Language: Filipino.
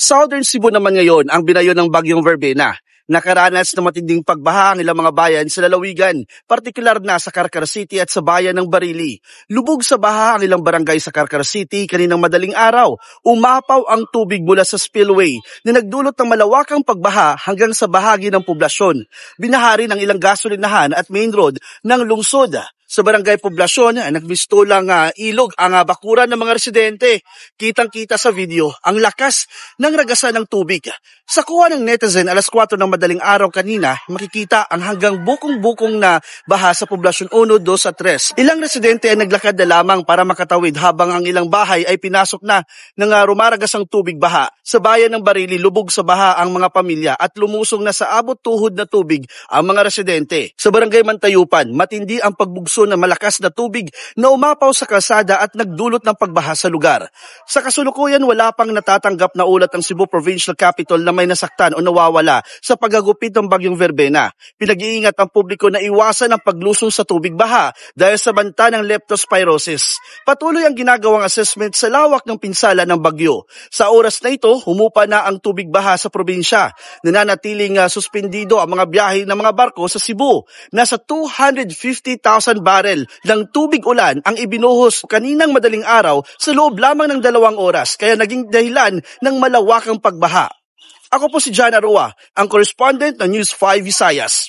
Southern Cebu naman ngayon ang binayo ng bagyong Verbena. Nakaranas ng matinding pagbaha ang ilang mga bayan sa lalawigan, partikular na sa Carcar City at sa bayan ng Barili. Lubog sa baha ang ilang barangay sa Carcar City kaninang madaling araw. Umapaw ang tubig mula sa spillway na nagdulot ng malawakang pagbaha hanggang sa bahagi ng poblasyon. Binahari ng ilang gasolinahan at main road ng lungsod. Sa barangay Poblasyon, nagbistulang ilog ang bakuran ng mga residente. Kitang-kita sa video ang lakas ng ragasan ng tubig. Sa kuha ng netizen alas 4 ng madaling araw kanina, makikita ang hanggang bukong-bukong na baha sa Poblasyon 1, 2 at 3. Ilang residente ay naglakad na lamang para makatawid habang ang ilang bahay ay pinasok na ng rumaragasang tubig baha. Sa bayan ng Barili, lubog sa baha ang mga pamilya at lumusong na sa abot tuhod na tubig ang mga residente. Sa barangay Mantayupan, matindi ang pagbugso ng malakas na tubig na umapaw sa kalsada at nagdulot ng pagbaha sa lugar. Sa kasulukuyan, wala pang natatanggap na ulat ng Cebu Provincial Capital na may nasaktan o nawawala sa paggagupit ng bagyong Verbena. Pinag-iingat ang publiko na iwasan ang paglusong sa tubig baha dahil sa banta ng leptospirosis. Patuloy ang ginagawang assessment sa lawak ng pinsala ng bagyo. Sa oras na ito, humupa na ang tubig baha sa probinsya. Nananatiling suspendido ang mga biyahe ng mga barko sa Cebu. Nasa 250,000 barel ng tubig ulan ang ibinuhos kaninang madaling araw sa loob lamang ng 2 oras kaya naging dahilan ng malawakang pagbaha. Ako po si Jana Roa, ang correspondent ng News 5 Visayas.